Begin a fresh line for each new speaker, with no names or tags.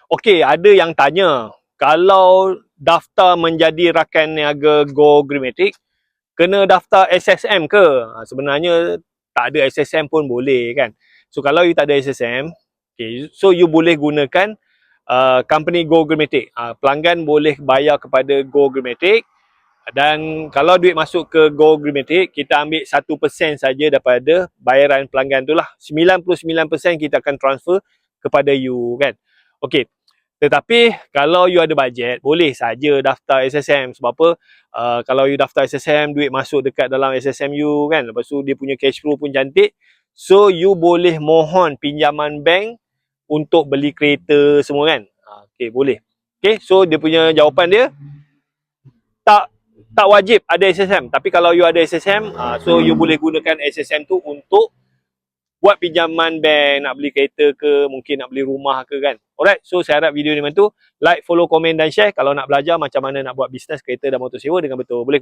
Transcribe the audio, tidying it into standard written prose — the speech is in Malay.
Okey, ada yang tanya, kalau daftar menjadi rakan niaga Go Greenmatic, kena daftar SSM ke? Sebenarnya tak ada SSM pun boleh kan. So kalau you tak ada SSM, okay, so you boleh gunakan company Go Greenmatic. Pelanggan boleh bayar kepada Go Greenmatic, dan kalau duit masuk ke Go Greenmatic, kita ambil 1% saja daripada bayaran pelanggan tu lah. 99% kita akan transfer kepada you kan. Okey. Tetapi kalau you ada bajet, boleh saja daftar SSM. Sebab apa? Kalau you daftar SSM, duit masuk dekat dalam SSM you kan. Lepas tu dia punya cash flow pun cantik. So you boleh mohon pinjaman bank untuk beli kereta semua kan. Okey, boleh. Okey, so dia punya jawapan dia, tak wajib ada SSM. Tapi kalau you ada SSM, so you boleh gunakan SSM tu untuk buat pinjaman bank, nak beli kereta ke, mungkin nak beli rumah ke kan. Alright, so saya harap video ni membantu. Like, follow, komen dan share kalau nak belajar macam mana nak buat bisnes kereta dan motor sewa dengan betul. Boleh.